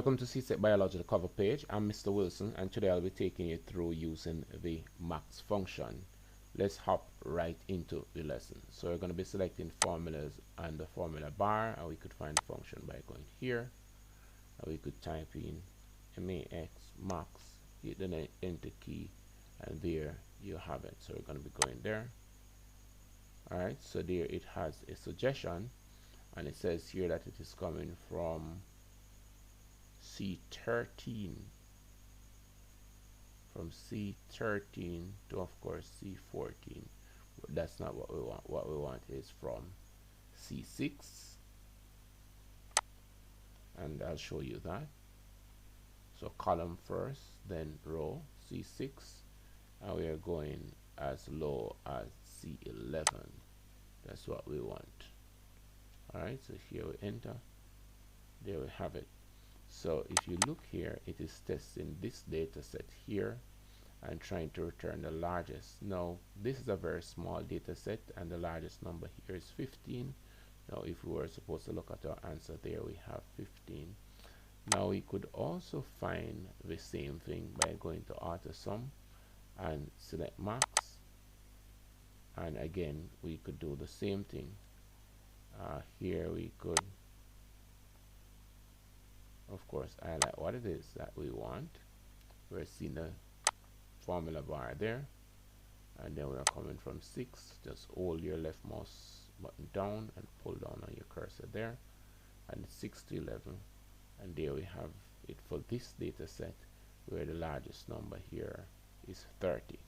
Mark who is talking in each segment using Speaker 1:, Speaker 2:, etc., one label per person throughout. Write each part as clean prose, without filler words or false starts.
Speaker 1: Welcome to CSEC Biology, the cover page. I'm Mr. Wilson, and today I'll be taking you through using the max function. Let's hop right into the lesson. So we're going to be selecting formulas and the formula bar, and we could find the function by going here. And we could type in max, max, hit the enter key, and there you have it. So we're going to be going there. Alright, so there it has a suggestion, and it says here that it is coming from C13, from C13 to, of course, C14, but that's not what we want. What we want is from C6, and I'll show you that. So column first, then row, C6, and we are going as low as C11. That's what we want. Alright, so here we enter, there we have it. So if you look here, it is testing this data set here and trying to return the largest. Now this is a very small data set, and the largest number here is 15. Now if we were supposed to look at our answer, there we have 15. Now we could also find the same thing by going to auto sum and select max, and again we could do the same thing. Here we could, of course, highlight what it is that we want. We're seeing the formula bar there, and then we are coming from 6. Just hold your left mouse button down and pull down on your cursor there, and it's 6 to 11, and there we have it for this data set, where the largest number here is 30.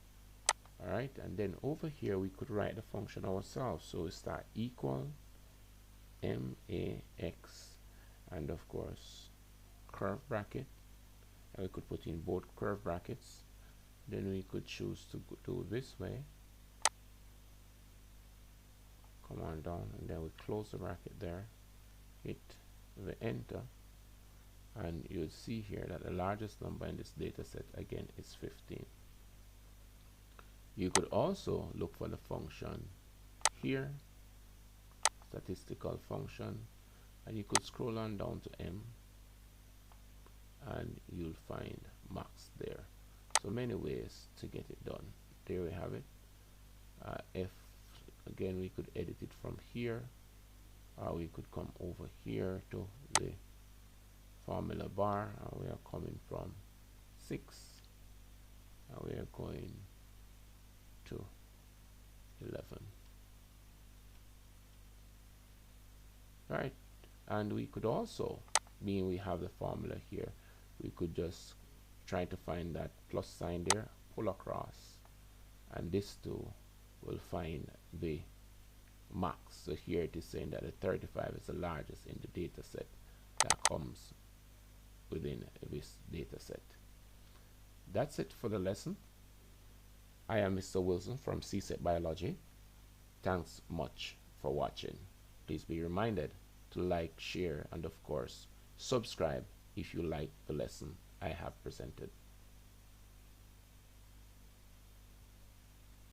Speaker 1: Alright, and then over here we could write the function ourselves. So we start equal max, and of course curve bracket, and we could put in both curve brackets. Then we could choose to do it this way, come on down, and then we close the bracket there, hit the enter, and you'll see here that the largest number in this data set again is 15. You could also look for the function here, statistical function, and you could scroll on down to M, and you'll find max there. So many ways to get it done. There we have it. If again, we could edit it from here, or we could come over here to the formula bar, and we are coming from 6, and we are going to 11. Right, and we could also, being we have the formula here, we could just try to find that plus sign there, pull across, and this too will find the max. So here it is saying that the 35 is the largest in the data set that comes within this data set. That's it for the lesson. I am Mr. Wilson from CSEC Biology. Thanks much for watching. Please be reminded to like, share, and of course subscribe if you like the lesson I have presented.